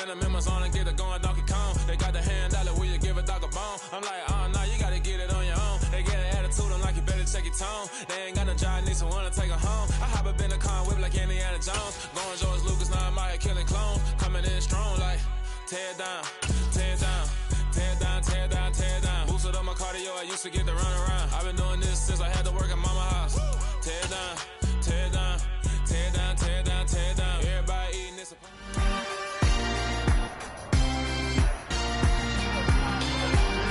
got the members on and get it going Donkey Kong. They got the hand dollar, will you give a dog a bone? I'm like, oh, no, you gotta get it on your own. They get an attitude, I'm like, you better check your tone. They ain't got no job, need someone to take her home. I hop up in the car, whip like Indiana Jones. Going George Lucas, now I'm out here killing clones. Coming in strong like, tear down, tear down. Tear down, tear down, tear down. Boosted up my cardio, I used to get to run around. I've been doing this since I had to work at mama house. Tear down, tear down, tear down, tear down, tear down. Everybody eating this.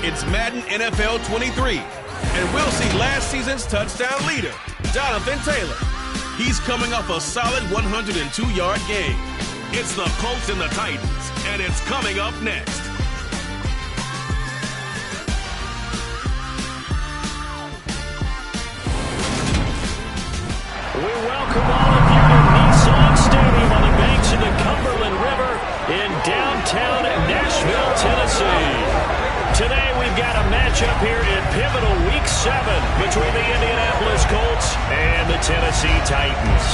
It's Madden NFL 23, and we'll see last season's touchdown leader, Jonathan Taylor. He's coming off a solid 102-yard game. It's the Colts and the Titans, and it's coming up next. We welcome all of you to Nissan Stadium on the banks of the Cumberland River in downtown Nashville, Tennessee. Today we've got a matchup here in pivotal Week 7 between the Indianapolis Colts and the Tennessee Titans.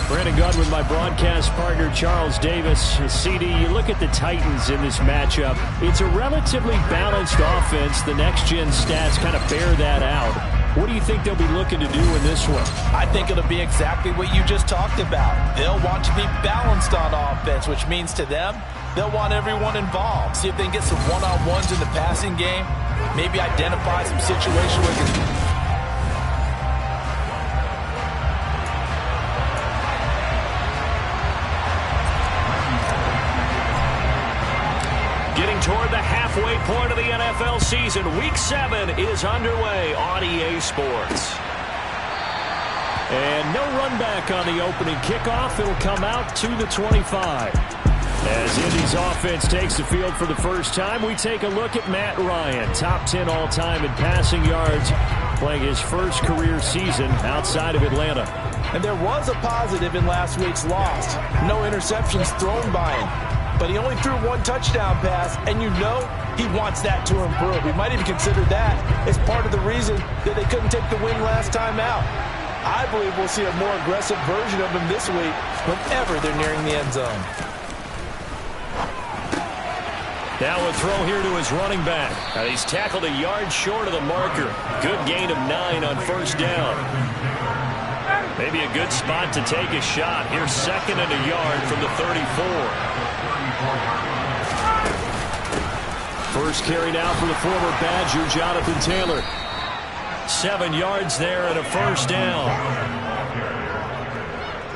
Brandon Gunn with my broadcast partner, Charles Davis. CD, you look at the Titans in this matchup. It's a relatively balanced offense. The next-gen stats kind of bear that out. What do you think they'll be looking to do in this one? I think it'll be exactly what you just talked about. They'll want to be balanced on offense, which means to them, they'll want everyone involved. See if they can get some one-on-ones in the passing game. Maybe identify some situations where they can... Getting toward the halfway point of the NFL season, Week 7 is underway on EA Sports. And no run back on the opening kickoff. It'll come out to the 25. As Indy's offense takes the field for the first time, we take a look at Matt Ryan, top 10 all-time in passing yards, playing his first career season outside of Atlanta. And there was a positive in last week's loss. No interceptions thrown by him. But he only threw one touchdown pass, and you know he wants that to improve. We might even consider that as part of the reason that they couldn't take the win last time out. I believe we'll see a more aggressive version of him this week whenever they're nearing the end zone. Now a throw here to his running back. He's tackled a yard short of the marker. Good gain of 9 on first down. Maybe a good spot to take a shot. Here's second and a yard from the 34. First carry now for the former Badger, Jonathan Taylor. 7 yards there and a first down.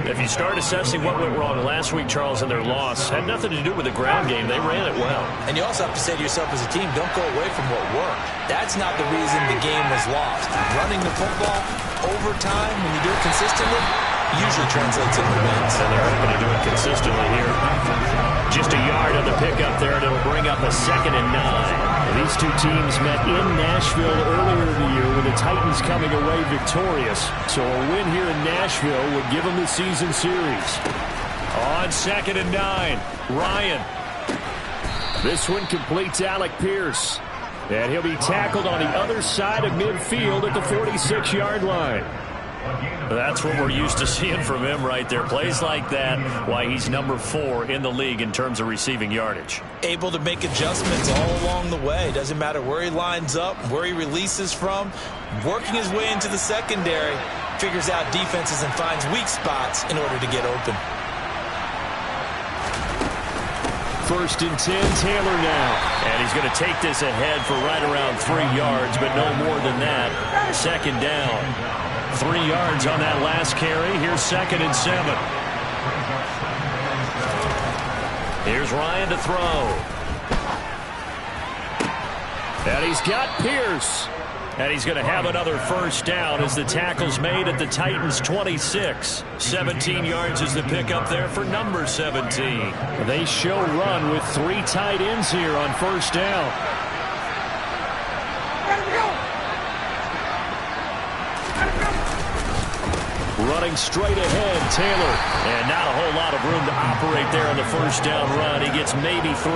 If you start assessing what went wrong last week, Charles, in their loss, had nothing to do with the ground game. They ran it well. And you also have to say to yourself as a team, don't go away from what worked. That's not the reason the game was lost. Running the football over time, when you do it consistently, usually translates into wins. And they're hoping to do it consistently here. Just a yard on the pickup there, and it'll bring up a second and 9. These two teams met in Nashville earlier in the year with the Titans coming away victorious. So a win here in Nashville would give them the season series. On second and 9, Ryan. This one completes Alec Pierce. And he'll be tackled on the other side of midfield at the 46-yard line. That's what we're used to seeing from him right there. Plays like that, why he's number 4 in the league in terms of receiving yardage. Able to make adjustments all along the way. Doesn't matter where he lines up, where he releases from. Working his way into the secondary, figures out defenses and finds weak spots in order to get open. First and 10, Taylor now. And he's going to take this ahead for right around 3 yards, but no more than that. Second down. 3 yards on that last carry. Here's second and 7. Here's Ryan to throw. And he's got Pierce. And he's going to have another first down as the tackle's made at the Titans' 26. 17 yards is the pickup there for number 17. They show run with 3 tight ends here on first down. Running straight ahead, Taylor. And not a whole lot of room to operate there on the first down run. He gets maybe 3.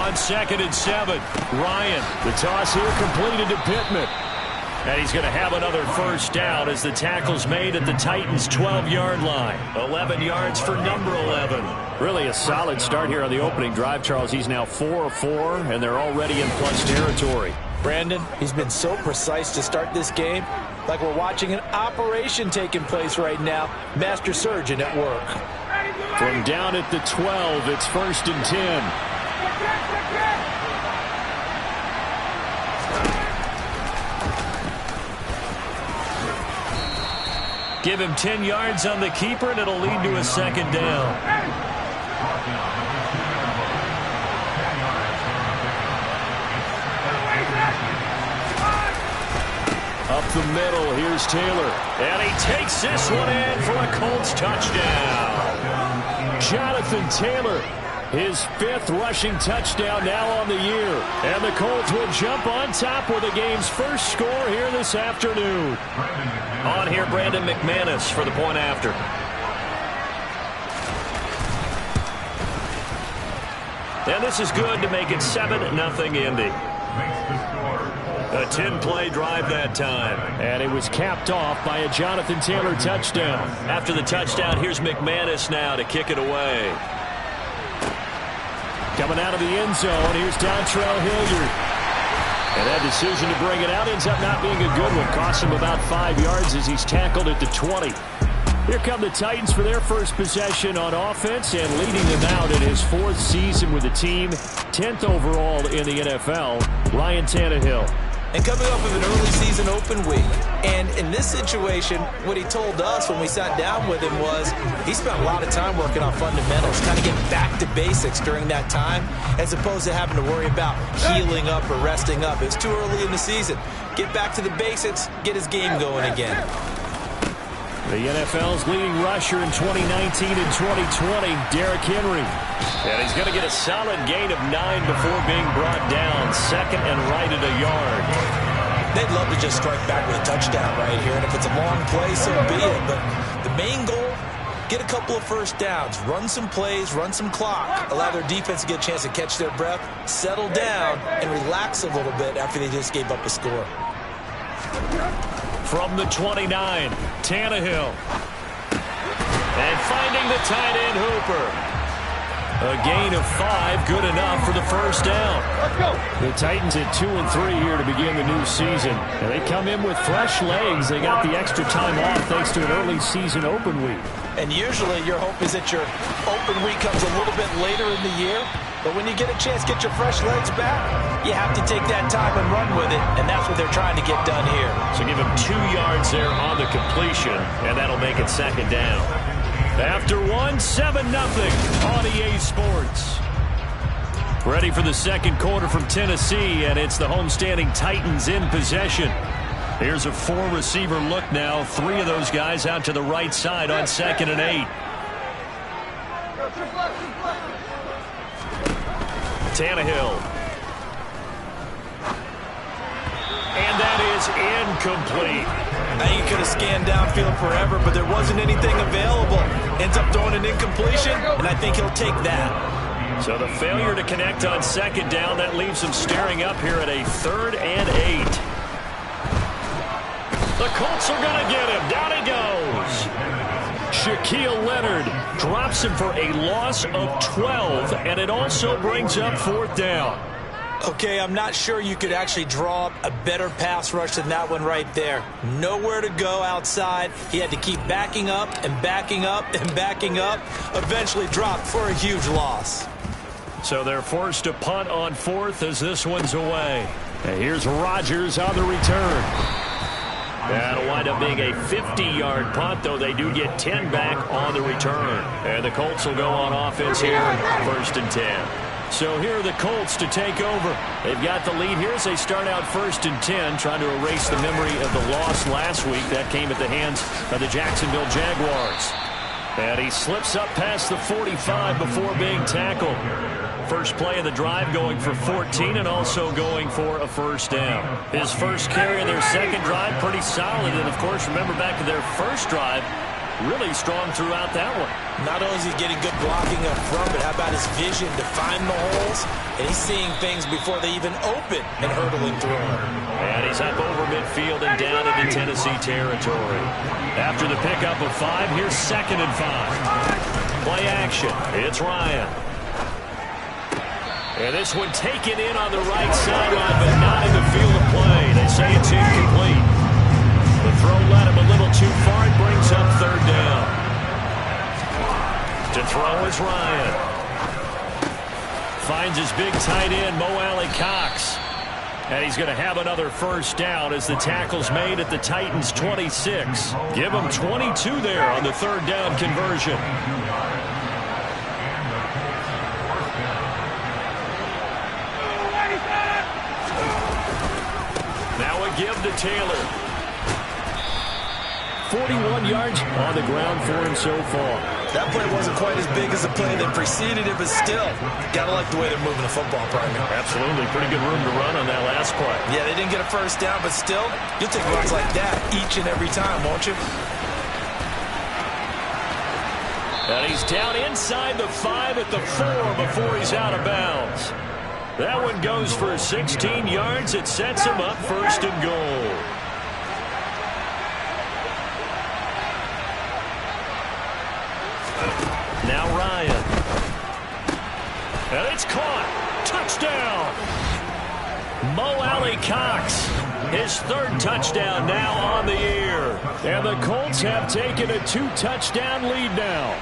On 2nd and 7. Ryan, the toss here completed to Pittman. And he's going to have another first down as the tackle's made at the Titans' 12-yard line. 11 yards for number 11. Really a solid start here on the opening drive, Charles. He's now 4 of 4, and they're already in plus territory. Brandon, he's been so precise to start this game, like we're watching an operation taking place right now. Master surgeon at work. From down at the 12, it's 1st and 10. Give him 10 yards on the keeper, and it'll lead to a 2nd down. Up the middle, here's Taylor. And he takes this one in for a Colts touchdown. Jonathan Taylor, his 5th rushing touchdown now on the year. And the Colts will jump on top with the game's first score here this afternoon. On here, Brandon McManus for the point after. And this is good to make it 7-0 Indy. A 10-play drive that time. And it was capped off by a Jonathan Taylor touchdown. After the touchdown, here's McManus now to kick it away. Coming out of the end zone, here's Dontrell Hilliard. And that decision to bring it out ends up not being a good one. Costs him about 5 yards as he's tackled at the 20. Here come the Titans for their first possession on offense, and leading them out in his 4th season with the team, 10th overall in the NFL, Ryan Tannehill. And coming off of an early season open week. And in this situation, what he told us when we sat down with him was he spent a lot of time working on fundamentals, kind of getting back to basics during that time, as opposed to having to worry about healing up or resting up. It's too early in the season. Get back to the basics, get his game going again. The NFL's leading rusher in 2019 and 2020, Derrick Henry. And he's going to get a solid gain of 9 before being brought down. 2nd and right at a yard. They'd love to just strike back with a touchdown right here. And if it's a long play, so be it. But the main goal, get a couple of first downs. Run some plays, run some clock. Allow their defense to get a chance to catch their breath, settle down, and relax a little bit after they just gave up a score. From the 29, Tannehill. And finding the tight end Hooper. A gain of 5, good enough for the first down. Let's go. The Titans at 2 and 3 here to begin the new season. And they come in with fresh legs. They got the extra time off thanks to an early season open week. And usually your hope is that your open week comes a little bit later in the year. But when you get a chance to get your fresh legs back, you have to take that time and run with it. And that's what they're trying to get done here. So give him 2 yards there on the completion. And that'll make it 2nd down. After 1, 7-0 on EA Sports. Ready for the 2nd quarter from Tennessee, and it's the homestanding Titans in possession. Here's a 4-receiver look now. 3 of those guys out to the right side on 2nd and 8. Tannehill. And that is incomplete. Now you could have scanned downfield forever, but there wasn't anything available. Ends up throwing an incompletion, and I think he'll take that. So the failure to connect on 2nd down, that leaves him staring up here at a 3rd and 8. The Colts are going to get him. Down he goes. Shaquille Leonard drops him for a loss of 12, and it also brings up 4th down. Okay, I'm not sure you could actually draw up a better pass rush than that one right there. Nowhere to go outside. He had to keep backing up and backing up and backing up. Eventually dropped for a huge loss. So they're forced to punt on 4th as this one's away. And here's Rodgers on the return. That'll wind up being a 50-yard punt, though they do get 10 back on the return. And the Colts will go on offense here, 1st and 10. So here are the Colts to take over. They've got the lead here as they start out 1st and 10, trying to erase the memory of the loss last week. That came at the hands of the Jacksonville Jaguars. And he slips up past the 45 before being tackled. First play of the drive going for 14 and also going for a first down. His first carry of their 2nd drive, pretty solid. And, of course, remember back to their first drive, really strong throughout that one. Not only is he getting good blocking up front, but how about his vision to find the holes? And he's seeing things before they even open and hurdling through them. And he's up over midfield and down into Tennessee territory. After the pickup of 5, here's 2nd and 5. Play action. It's Ryan. And this one taken in on the right sideline, but not in the field of play. They say it's incomplete. The throw led him a little too far. It brings up 3rd down. To throw is Ryan. Finds his big tight end, Mo Alley-Cox. And he's going to have another 1st down as the tackle's made at the Titans' 26. Give him 22 there on the 3rd down conversion. Now a give to Taylor. 41 yards on the ground for him so far. That play wasn't quite as big as the play that preceded it, but still, gotta like the way they're moving the football, Primer. Absolutely. Pretty good room to run on that last play. Yeah, they didn't get a 1st down, but still, you'll take runs like that each and every time, won't you? And he's down inside the 5 at the 4 before he's out of bounds. That one goes for 16 yards. It sets him up 1st and goal. Now Ryan. And it's caught. Touchdown. Mo Alley-Cox. His 3rd touchdown now on the year. And the Colts have taken a 2-touchdown lead now.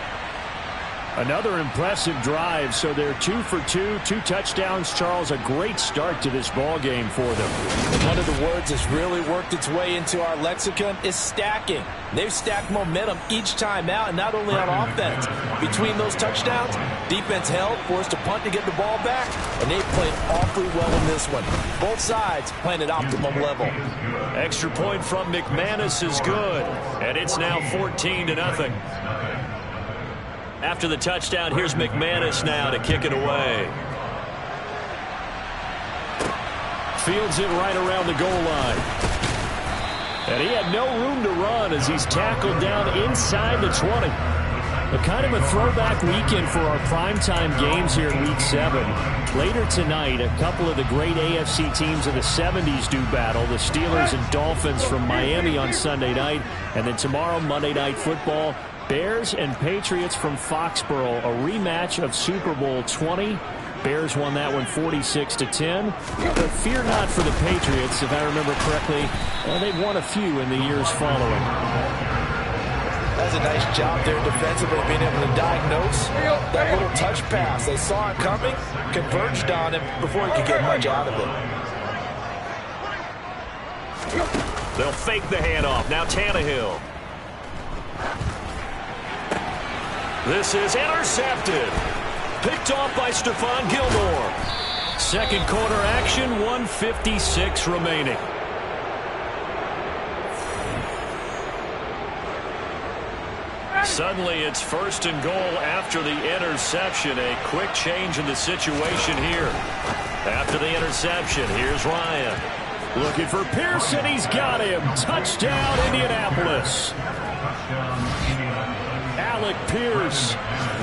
Another impressive drive, so they're 2 for 2, 2 touchdowns. Charles, a great start to this ball game for them. And one of the words that's really worked its way into our lexicon is stacking. They've stacked momentum each time out, and not only on offense. Between those touchdowns, defense held, forced to punt to get the ball back, and they've played awfully well in this one. Both sides playing at optimum level. Extra point from McManus is good, and it's now 14-0. After the touchdown, here's McManus now to kick it away. Fields it right around the goal line. And he had no room to run as he's tackled down inside the 20. A kind of a throwback weekend for our primetime games here in Week 7. Later tonight, a couple of the great AFC teams of the 70s do battle. The Steelers and Dolphins from Miami on Sunday night. And then tomorrow, Monday Night Football, Bears and Patriots from Foxborough, a rematch of Super Bowl 20. Bears won that one 46-10. But fear not for the Patriots, if I remember correctly. They've won a few in the years following. That's a nice job there defensively, being able to diagnose that little touch pass. They saw it coming, converged on him before he could get much out of it. They'll fake the handoff. Now Tannehill. This is intercepted. Picked off by Stephon Gilmore. Second quarter action, 1:56 remaining. Suddenly it's 1st and goal after the interception. A quick change in the situation here. After the interception, here's Ryan. Looking for Pearson. He's got him. Touchdown, Indianapolis. Alec Pierce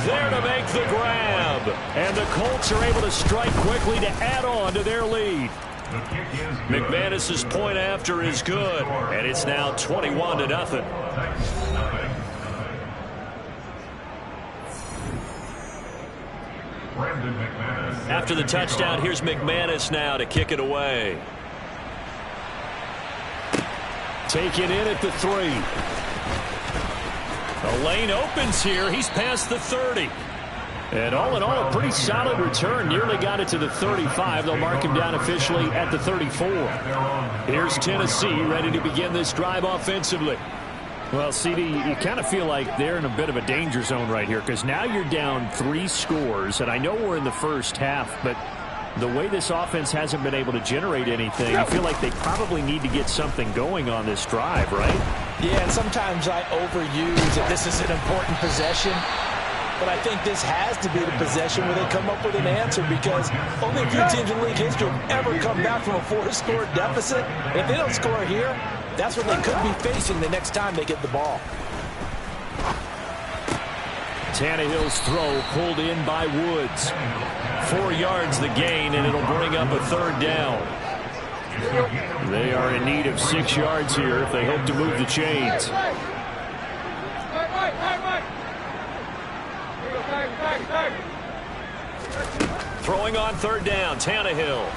there to make the grab. And the Colts are able to strike quickly to add on to their lead. McManus's point after is good. And it's now 21-0. After the touchdown, here's McManus now to kick it away. Taken in at the 3. The lane opens here. He's past the 30. And all in all, a pretty solid return. Nearly got it to the 35. They'll mark him down officially at the 34. Here's Tennessee ready to begin this drive offensively. Well, CD, you kind of feel like they're in a bit of a danger zone right here because now you're down 3 scores. And I know we're in the first half, but the way this offense hasn't been able to generate anything, I feel like they probably need to get something going on this drive, right? Yeah, and sometimes I overuse that this is an important possession. But I think this has to be the possession where they come up with an answer because only a few teams in league history have ever come back from a 4-score deficit. And if they don't score here, that's what they could be facing the next time they get the ball. Tannehill's throw pulled in by Woods. 4 yards the gain, and it'll bring up a third down. They are in need of 6 yards here if they hope to move the chains. Throwing on third down, Tannehill.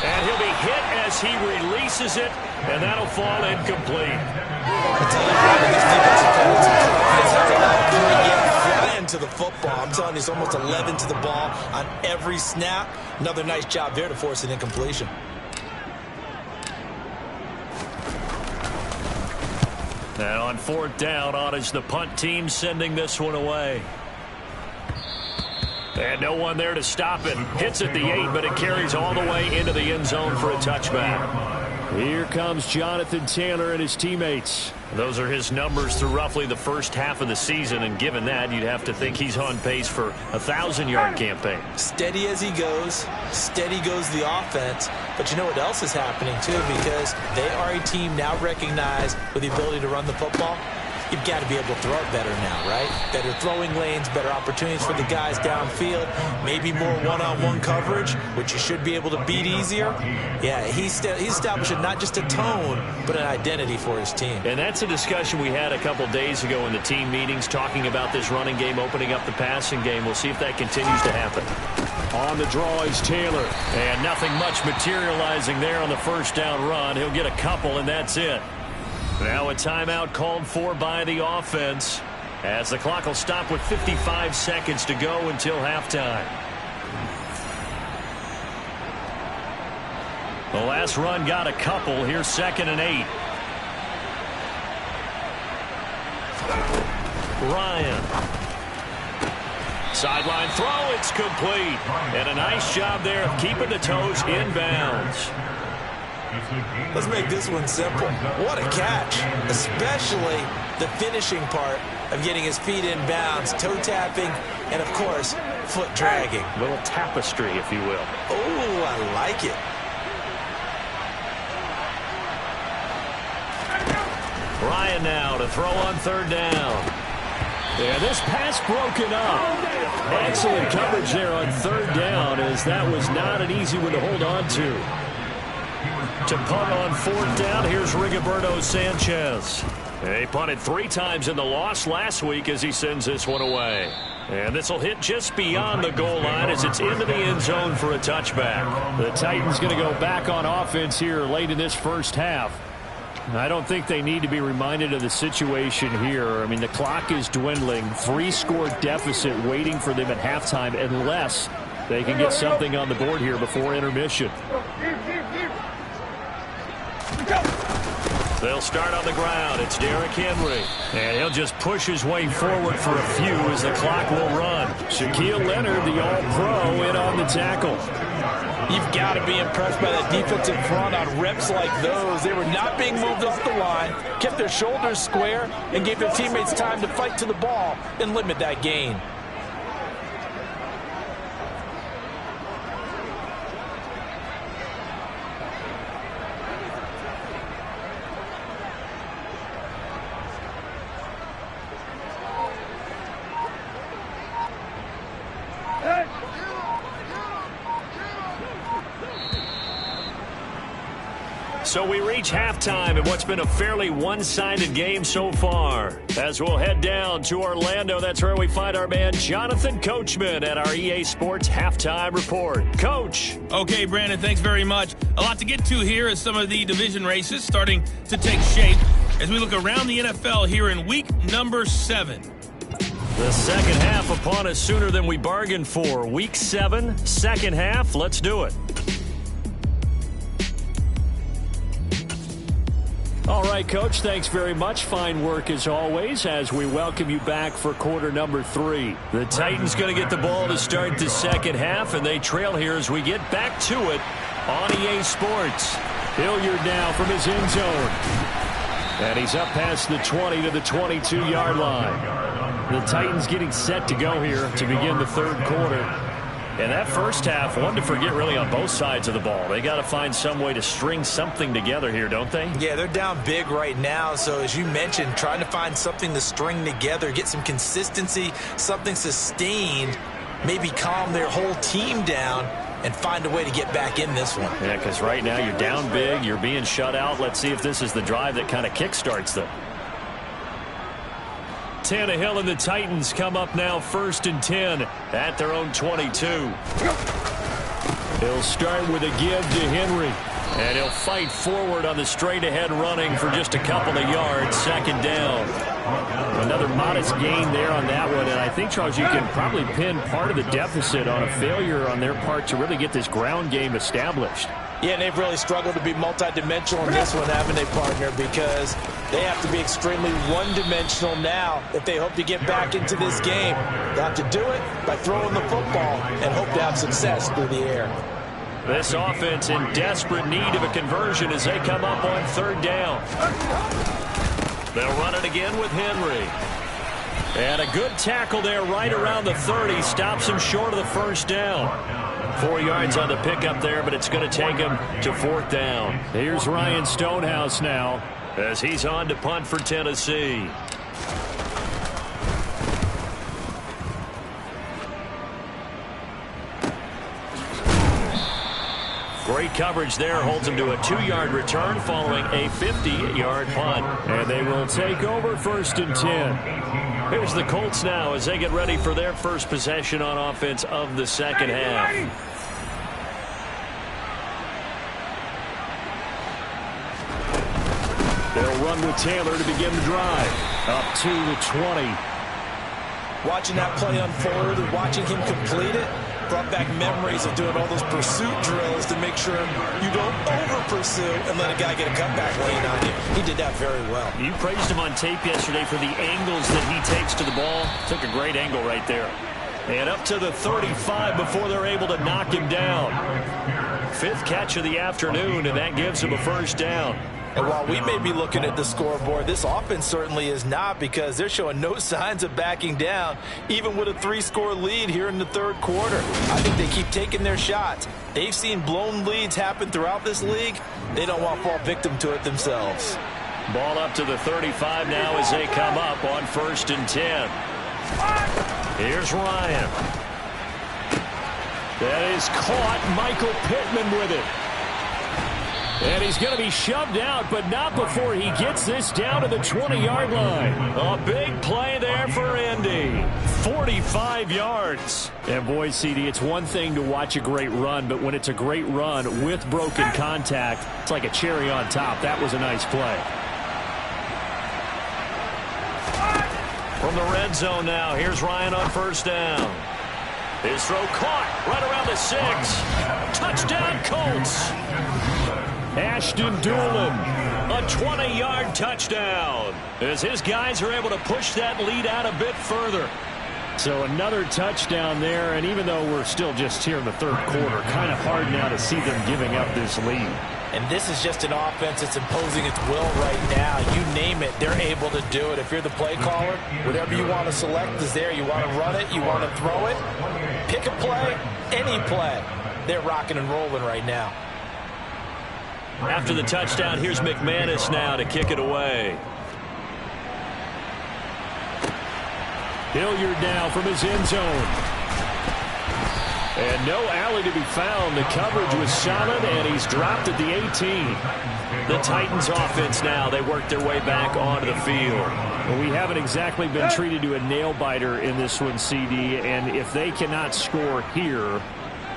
And he'll be hit as he releases it, and that'll fall incomplete. Flying to the football. I'm telling you, it's almost 11 to the ball on every snap. Another nice job there to force an incompletion. And on fourth down, on is the punt team sending this one away. And no one there to stop it. Hits at the 8, but it carries all the way into the end zone for a touchback. Here comes Jonathan Taylor and his teammates. Those are his numbers through roughly the first half of the season, and given that, you'd have to think he's on pace for a 1,000-yard campaign. Steady as he goes, steady goes the offense. But you know what else is happening, too, because they are a team now recognized with the ability to run the football. You've got to be able to throw it better now, right? Better throwing lanes, better opportunities for the guys downfield, maybe more one-on-one coverage, which you should be able to beat easier. Yeah, he's establishing not just a tone, but an identity for his team. And that's a discussion we had a couple days ago in the team meetings, talking about this running game, opening up the passing game. We'll see if that continues to happen. On the draw is Taylor, and nothing much materializing there on the first down run. He'll get a couple, and that's it. Now a timeout called for by the offense, as the clock will stop with 55 seconds to go until halftime. The last run got a couple. Here's 2nd and 8. Ryan. Sideline throw, it's complete. And a nice job there of keeping the toes inbounds. Let's make this one simple. What a catch, especially the finishing part of getting his feet in bounds, toe tapping, and, of course, foot dragging. A little tapestry, if you will. Oh, I like it. Ryan now to throw on third down. Yeah, this pass broken up. Excellent coverage there on third down, as that was not an easy one to hold on to. To punt on fourth down, here's Rigoberto Sanchez. He punted 3 times in the loss last week as he sends this one away. And this will hit just beyond the goal line as it's into the end zone for a touchback. The Titans going to go back on offense here late in this first half. I don't think they need to be reminded of the situation here. I mean, the clock is dwindling. 3-score deficit waiting for them at halftime unless they can get something on the board here before intermission. They'll start on the ground. It's Derrick Henry. And he'll just push his way forward for a few as the clock will run. Shaquille Leonard, the All-Pro, in on the tackle. You've got to be impressed by that defensive front on reps like those. They were not being moved off the line, kept their shoulders square, and gave their teammates time to fight to the ball and limit that gain. So we reach halftime in what's been a fairly one-sided game so far. As we'll head down to Orlando, that's where we find our man Jonathan Coachman at our EA Sports Halftime Report. Coach. Okay, Brandon, thanks very much. A lot to get to here as some of the division races starting to take shape as we look around the NFL here in week number 7. The second half upon us sooner than we bargained for. Week 7, second half. Let's do it. All right, Coach, thanks very much. Fine work as always as we welcome you back for quarter number 3. The Titans going to get the ball to start the second half, and they trail here as we get back to it on EA Sports. Hilliard now from his end zone. And he's up past the 20 to the 22-yard line. The Titans getting set to go here to begin the third quarter. And that first half, one to forget really on both sides of the ball. They got to find some way to string something together here, don't they? Yeah, they're down big right now. So as you mentioned, trying to find something to string together, get some consistency, something sustained, maybe calm their whole team down and find a way to get back in this one. Yeah, because right now you're down big, you're being shut out. Let's see if this is the drive that kind of kickstarts them. Tannehill and the Titans come up now 1st and 10 at their own 22. He'll start with a give to Henry. And he'll fight forward on the straight-ahead running for just a couple of yards. 2nd down. Another modest gain there on that one. And I think, Charles, you can probably pin part of the deficit on a failure on their part to really get this ground game established. Yeah, and they've really struggled to be multidimensional in this one, haven't they, partner? Because they have to be extremely one-dimensional now if they hope to get back into this game. They have to do it by throwing the football and hope to have success through the air. This offense in desperate need of a conversion as they come up on 3rd down. They'll run it again with Henry. And a good tackle there right around the 30. Stops him short of the 1st down. 4 yards on the pickup there, but it's going to take him to 4th down. Here's Ryan Stonehouse now as he's on to punt for Tennessee. Great coverage there, holds him to a 2-yard return following a 50-yard punt. And they will take over 1st and 10. Here's the Colts now as they get ready for their first possession on offense of the 2nd half. They'll run with Taylor to begin the drive. Up to the 20. Watching that play unfold and watching him complete it brought back memories of doing all those pursuit drills to make sure you don't over-pursue and let a guy get a cutback lane on you. He did that very well. You praised him on tape yesterday for the angles that he takes to the ball. Took a great angle right there. And up to the 35 before they're able to knock him down. 5th catch of the afternoon, and that gives him a 1st down. And while we may be looking at the scoreboard, this offense certainly is not, because they're showing no signs of backing down, even with a 3-score lead here in the 3rd quarter. I think they keep taking their shots. They've seen blown leads happen throughout this league. They don't want to fall victim to it themselves. Ball up to the 35 now as they come up on 1st and 10. Here's Ryan. That is caught. Michael Pittman with it. And he's going to be shoved out, but not before he gets this down to the 20-yard line. A big play there for Indy. 45 yards. And boy, CD, it's one thing to watch a great run, but when it's a great run with broken contact, it's like a cherry on top. That was a nice play. From the red zone now, here's Ryan on 1st down. His throw caught right around the 6. Touchdown, Colts. Ashton Doolin, a 20-yard touchdown, as his guys are able to push that lead out a bit further. So another touchdown there, and even though we're still just here in the 3rd quarter, kind of hard now to see them giving up this lead. And this is just an offense that's imposing its will right now. You name it, they're able to do it. If you're the play caller, whatever you want to select is there. You want to run it, you want to throw it, pick a play, any play. They're rocking and rolling right now. After the touchdown, here's McManus now to kick it away. Hilliard now from his end zone. And no alley to be found. The coverage was solid, and he's dropped at the 18. The Titans offense now, they work their way back onto the field. Well, we haven't exactly been treated to a nail-biter in this one, CD, and if they cannot score here,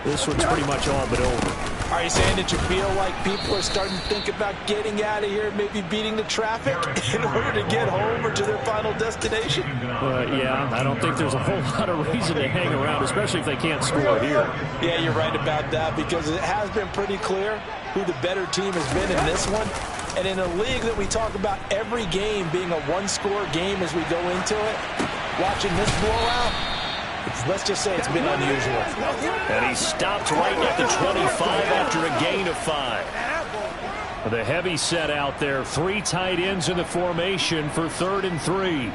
this one's pretty much all but over. Are you saying that you feel like people are starting to think about getting out of here, maybe beating the traffic in order to get home or to their final destination? Yeah, I don't think there's a whole lot of reason to hang around, especially if they can't score here. Yeah, you're right about that, because it has been pretty clear who the better team has been in this one. And in a league that we talk about every game being a one-score game as we go into it, watching this blowout, let's just say it's been unusual. And he stopped right at the 25 after a gain of 5. The heavy set out there. 3 tight ends in the formation for 3rd and 3.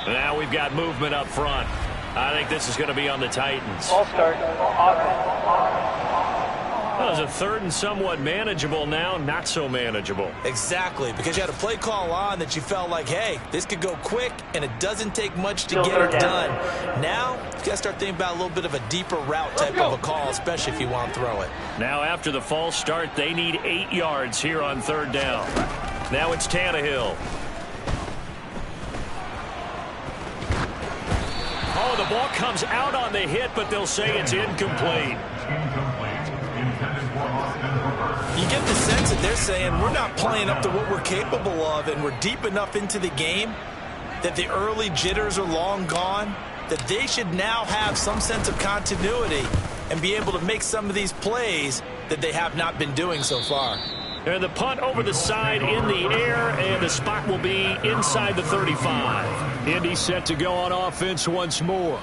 Now we've got movement up front. I think this is going to be on the Titans. All start. Offense. Well, it's a third and somewhat manageable now, not so manageable. Exactly, because you had a play call on that you felt like, hey, this could go quick, and it doesn't take much to get it done. Now, you got to start thinking about a little bit of a deeper route type of a call, especially if you want to throw it. Now, after the false start, they need 8 yards here on third down. Now it's Tannehill. Oh, the ball comes out on the hit, but they'll say it's incomplete. You get the sense that they're saying we're not playing up to what we're capable of, and we're deep enough into the game that the early jitters are long gone, that they should now have some sense of continuity and be able to make some of these plays that they have not been doing so far. And the punt over the side in the air, and the spot will be inside the 35. Indy set to go on offense once more.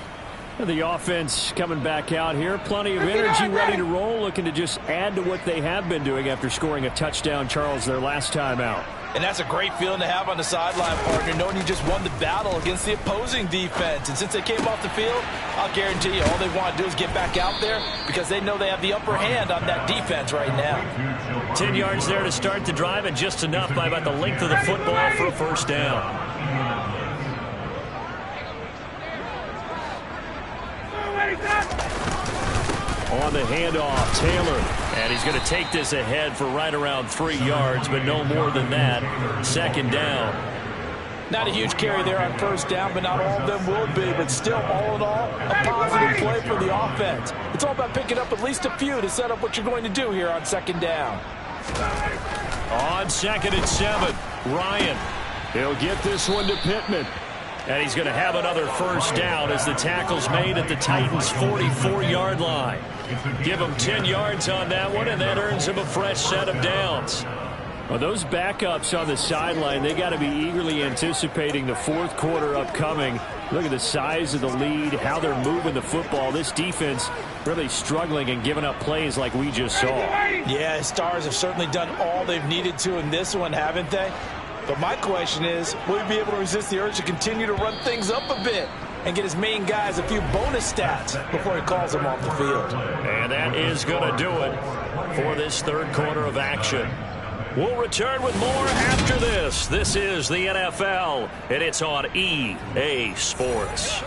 The offense coming back out here. Plenty of energy ready to roll, looking to just add to what they have been doing after scoring a touchdown, Charles, their last time out. And that's a great feeling to have on the sideline, partner, knowing you just won the battle against the opposing defense. And since they came off the field, I'll guarantee you all they want to do is get back out there because they know they have the upper hand on that defense right now. 10 yards there to start the drive, and just enough by about the length of the football for a first down. On the handoff, Taylor. And he's going to take this ahead for right around 3 yards, but no more than that. Second down. Not a huge carry there on first down, but not all of them will be. But still, all in all, a positive play for the offense. It's all about picking up at least a few to set up what you're going to do here on second down. On 2nd and 7, Ryan. He'll get this one to Pittman. And he's going to have another first down as the tackle's made at the Titans' 44-yard line. Give him 10 yards on that one, and that earns him a fresh set of downs. Well, those backups on the sideline, they got to be eagerly anticipating the fourth quarter upcoming. Look at the size of the lead, how they're moving the football. This defense really struggling and giving up plays like we just saw. Yeah, Stars have certainly done all they've needed to in this one, haven't they? But my question is, will he be able to resist the urge to continue to run things up a bit and get his main guys a few bonus stats before he calls them off the field? And that is going to do it for this third quarter of action. We'll return with more after this. This is the NFL, and it's on EA Sports.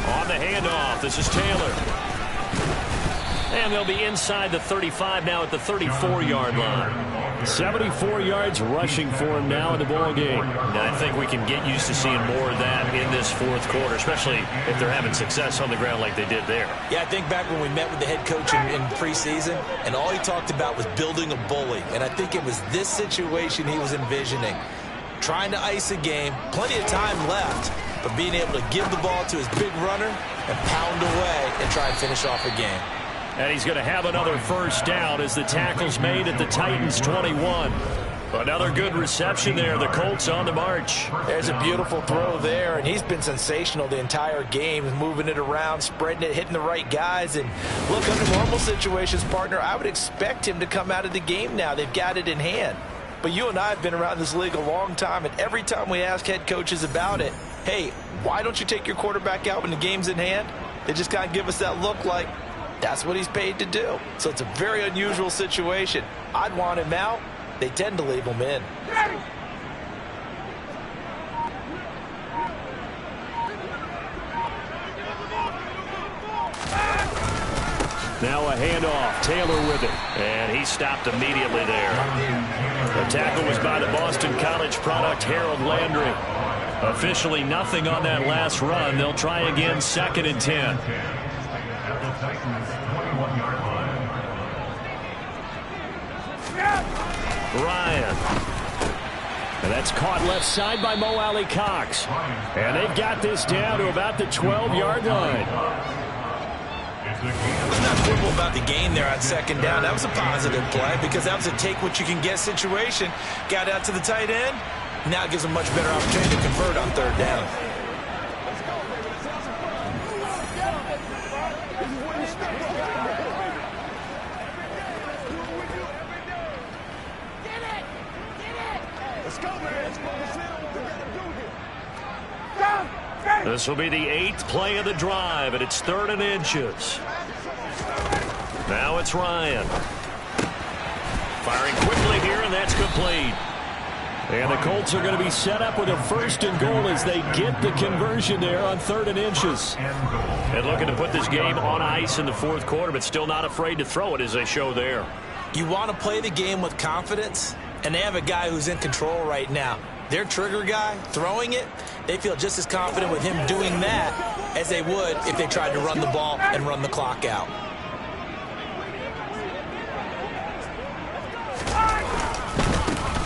On the handoff, this is Taylor. And they'll be inside the 35 now at the 34-yard line. 74 yards rushing for him now in the ball game. And I think we can get used to seeing more of that in this fourth quarter, especially if they're having success on the ground like they did there. Yeah, I think back when we met with the head coach in preseason, and all he talked about was building a bully. And I think it was this situation he was envisioning. Trying to ice a game, plenty of time left, but being able to give the ball to his big runner and pound away and try and finish off a game. And he's going to have another first down as the tackle's made at the Titans' 21. Another good reception there. The Colts on the march. There's a beautiful throw there, and he's been sensational the entire game, moving it around, spreading it, hitting the right guys. And look, under normal situations, partner, I would expect him to come out of the game now. They've got it in hand. But you and I have been around this league a long time, and every time we ask head coaches about it, hey, why don't you take your quarterback out when the game's in hand? They just kind of give us that look like that's what he's paid to do. So it's a very unusual situation. I'd want him out. They tend to leave him in. Now a handoff. Taylor with it. And he stopped immediately there. The tackle was by the Boston College product, Harold Landry. Officially nothing on that last run. They'll try again, 2nd and 10. Ryan. And that's caught left side by Mo Alley Cox. And they've got this down to about the 12-yard line. Let's not quibble about the gain there on 2nd down. That was a positive play because that was a take-what-you-can-get situation. Got out to the tight end. Now it gives them much better opportunity to convert on 3rd down. This will be the 8th play of the drive, and it's 3rd and inches. Now it's Ryan. Firing quickly here, and that's complete. And the Colts are going to be set up with a 1st and goal as they get the conversion there on 3rd and inches. And looking to put this game on ice in the 4th quarter, but still not afraid to throw it as they show there. You want to play the game with confidence, and they have a guy who's in control right now. Their trigger guy, throwing it, they feel just as confident with him doing that as they would if they tried to run the ball and run the clock out.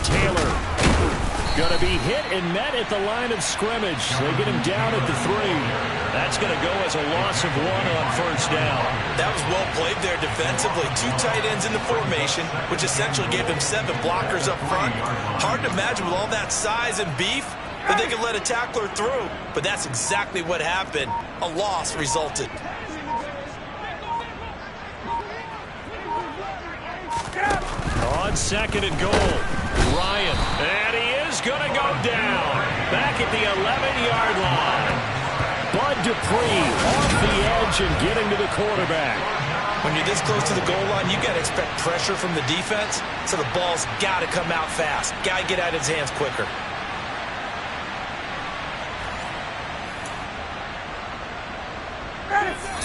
Taylor going to be hit and met at the line of scrimmage. They get him down at the 3. That's going to go as a loss of 1 on 1st down. That was well played there defensively. 2 tight ends in the formation, which essentially gave them 7 blockers up front. Hard to imagine with all that size and beef that they could let a tackler through. But that's exactly what happened. A loss resulted. On 2nd and goal, Ryan. And he is going to go down. Back at the 11-yard line. Bud Dupree off the edge and getting to the quarterback. When you're this close to the goal line, you got to expect pressure from the defense, so the ball's got to come out fast. Got to get out of his hands quicker.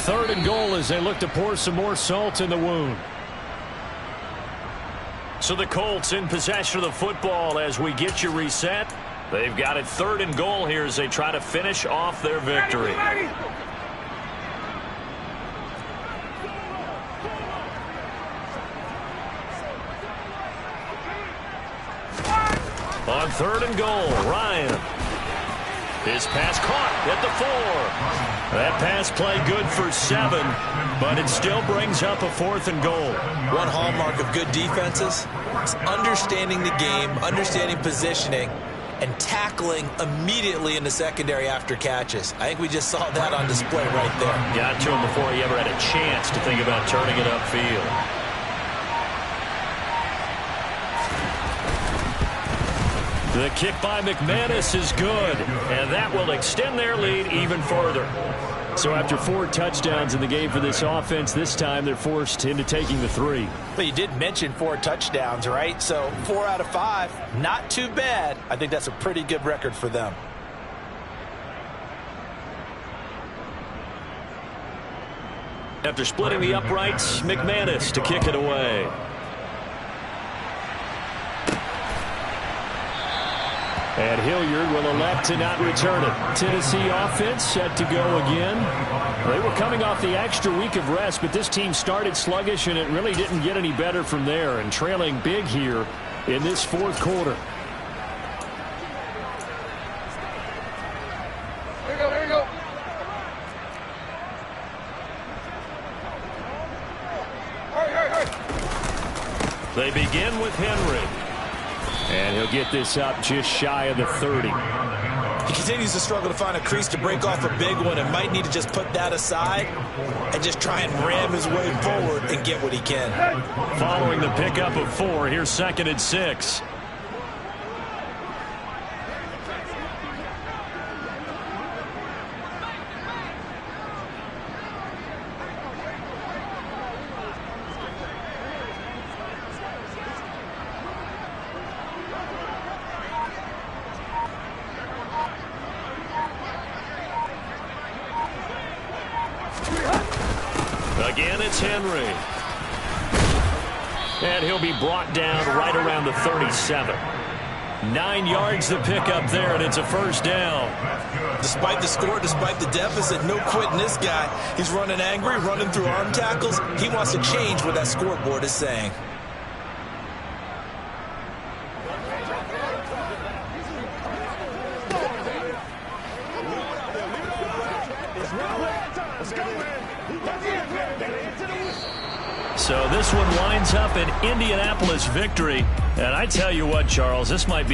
Third and goal as they look to pour some more salt in the wound. So the Colts in possession of the football as we get you reset. They've got it 3rd and goal here as they try to finish off their victory. On 3rd and goal, Ryan. His pass caught at the 4. That pass play good for 7, but it still brings up a 4th and goal. One hallmark of good defenses is understanding the game, understanding positioning, and tackling immediately in the secondary after catches. I think we just saw that on display right there. Got to him before he ever had a chance to think about turning it upfield. The kick by McManus is good, and that will extend their lead even further. So after 4 touchdowns in the game for this offense, this time they're forced into taking the 3. But you did mention 4 touchdowns, right? So 4 out of 5, not too bad. I think that's a pretty good record for them. After splitting the uprights, McManus to kick it away. And Hilliard will elect to not return it. Tennessee offense set to go again. They were coming off the extra week of rest, but this team started sluggish, and it really didn't get any better from there, and trailing big here in this 4th quarter. Here we go. Hurry. They begin with Henry. And he'll get this up just shy of the 30. He continues to struggle to find a crease to break off a big one and might need to just put that aside and just try and ram his way forward and get what he can. Following the pickup of 4, here's 2nd and 6. Again, it's Henry. And he'll be brought down right around the 37. 9 yards to pick up there, and it's a 1st down. Despite the score, despite the deficit, no quitting this guy. He's running angry, running through arm tackles. He wants to change what that scoreboard is saying. So this one winds up an Indianapolis victory. And I tell you what, Charles, this might be a